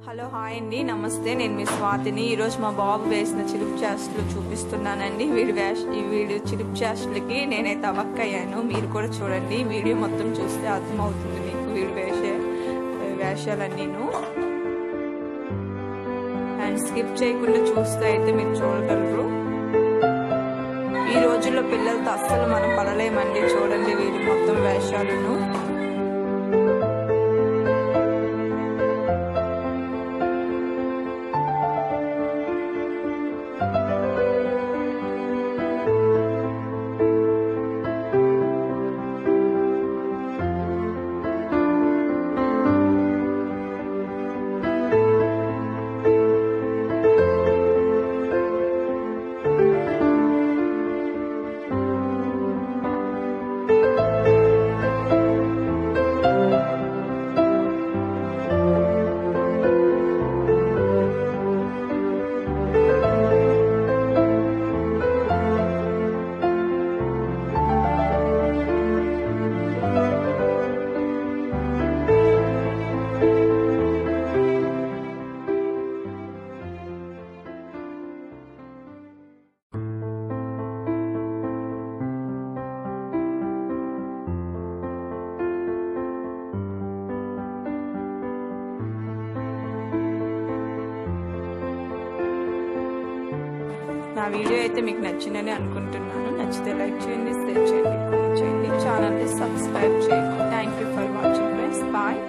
Hello hi అండి, నమస్తే. నేను మీ స్వాతిని. ఈరోజు మా బాబు వేసిన చిలిపి చేష్టలు చూపిస్తున్నానండి. ఈ వీడియో చిలిపి చేష్టలకి నేనైతే అవక్కయ్యాను. మీరు కూడా చూడండి, వీడియో మొత్తం చూస్తే అర్థమవుతుంది మీకు వీడు వేసే వేషాలన్నీను. అండ్ స్కిప్ చేయకుండా చూస్తే అయితే మీరు చూడగలరు. ఈ రోజుల్లో పిల్లలతో అస్సలు మనం పడలేమండి. చూడండి వీడి మొత్తం వేషాలను. నా వీడియో అయితే మీకు నచ్చిందని అనుకుంటున్నాను. నచ్చితే లైక్ చేయండి, షేర్ చేయండి, కామెంట్ చేయండి, ఛానల్ని సబ్స్క్రైబ్ చేయండి. Thank you for watching friends. Bye.